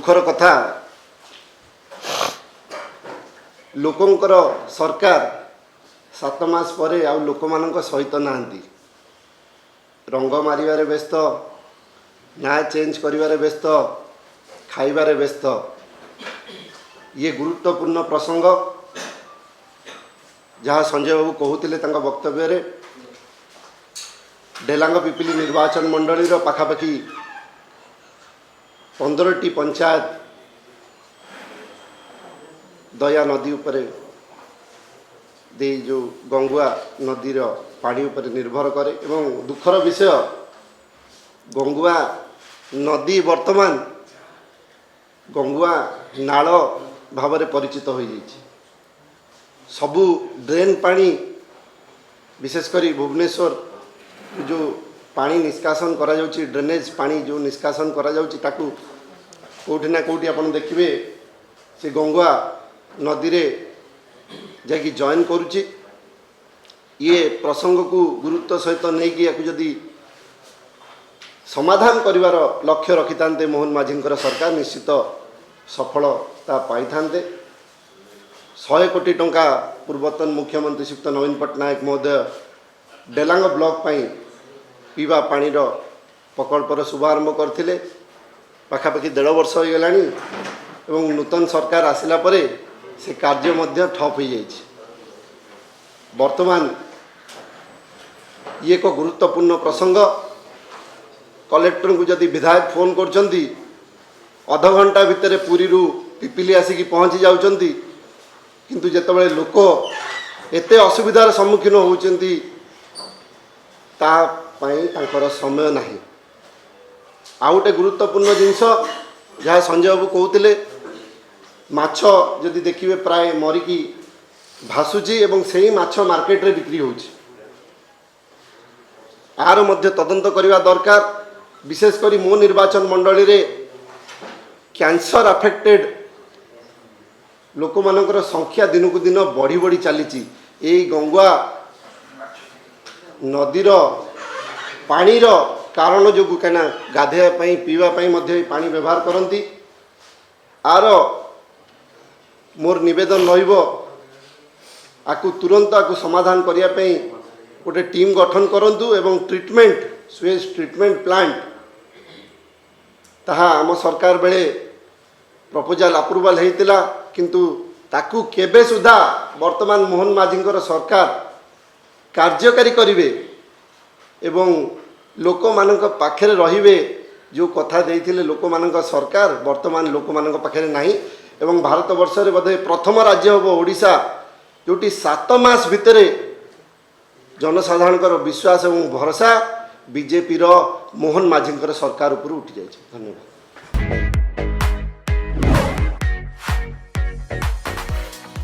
दुखर कथा लोकंकर सरकार 7 मास परे आउ लोक मानक सहित नांती रंग मारिबारे व्यस्त न्याय चेंज करिबारे व्यस्त खाइबारे व्यस्त ये गुरुत्वपूर्ण प्रसंग जहाँ संजय बाबू कहते वक्तव्य रे डेलांग पिपिली निर्वाचन मंडली पाखापाखि 15टी पंचायत दया नदी उपरे दे जो गंगुआ नदीर पानी उपरे निर्भर करे एवं दुखर विषय गंगुआ नदी वर्तमान गंगुआ नाल भाव में परिचित हो जाइए सबू ड्रेन पानी विशेषकर भुवनेश्वर जो पानी निष्कासन करा जाउची ड्रेनेज पानी जो निष्कासन करा जाउची ताकू कोठी ना कोठी आपण देखिबे से गंगुआ नदी रे जाकि जॉइन करुची ये प्रसंग को गुरुत्व सहित नहीं कि याकू जदी समाधान करिवार लक्ष्य रखितांते मोहन माझींकर सरकार निश्चित सफलता पाई थांते 100 कोटी टंका पूर्वतन मुख्यमंत्री श्रीयुक्त नवीन पट्टनायक महोदय डेलांग ब्लॉक पाई पीवा पानी प्रकल्पर शुभारंभ करथिले पाखापाखि 1.5 वर्ष हो गलानी एवं नूतन सरकार आसिला परे से कार्य मध्य ठप हो जाइए वर्तमान ये एक गुरुत्वपूर्ण प्रसंग कलेक्टर को जदि विधायक फोन करचंती अध घंटा भितर पुरी रु पिपिली आसिकी पहुँची जाउचंती किंतु जेतेबेले लोक एते असुविधार सम्मुखीन होउचंती ता पाई तांकर समय नाही आ गोटे गुरुत्वपूर्ण जिनस जहाँ संजय बाबू कहते माछ जदि देखिए प्राय मरिकी भासुची एवं से माछ मार्केट रे बिक्री होउची आर मध्य तदंत करने दरकार विशेषकर मो निर्वाचन मंडली रे कैंसर अफेक्टेड लोक मानकर संख्या दिन को दिन बढ़ी बढ़ी चली गंगुआ नदीर पानीर कारण जो कहीं गाधेवाई पीवाई पानी व्यवहार करती आर मोर निवेदन रु तुरंत आकु समाधान करने गोटे टीम गठन करंतु एवं ट्रीटमेंट स्वेज ट्रीटमेंट प्लांट ताहा आम सरकार बेले प्रपोजल अप्रूवल होता किंतु ताकू केबे सुधा वर्तमान मोहन माझींकर सरकार कार्यकारी करिवे एवं लोक मानक पाखरे रहिबे जो कथा देइथिले लोक मानक सरकार वर्तमान लोक मानक पाखरे नाही एवं भारत वर्ष रे बोधे प्रथम राज्य होबो ओडिशा जोटी 7 मास भितरे जनसाधारणकर विश्वास एवं भरोसा बीजेपी रो मोहन माझींकर सरकार ऊपर उठी जाइए। धन्यवाद।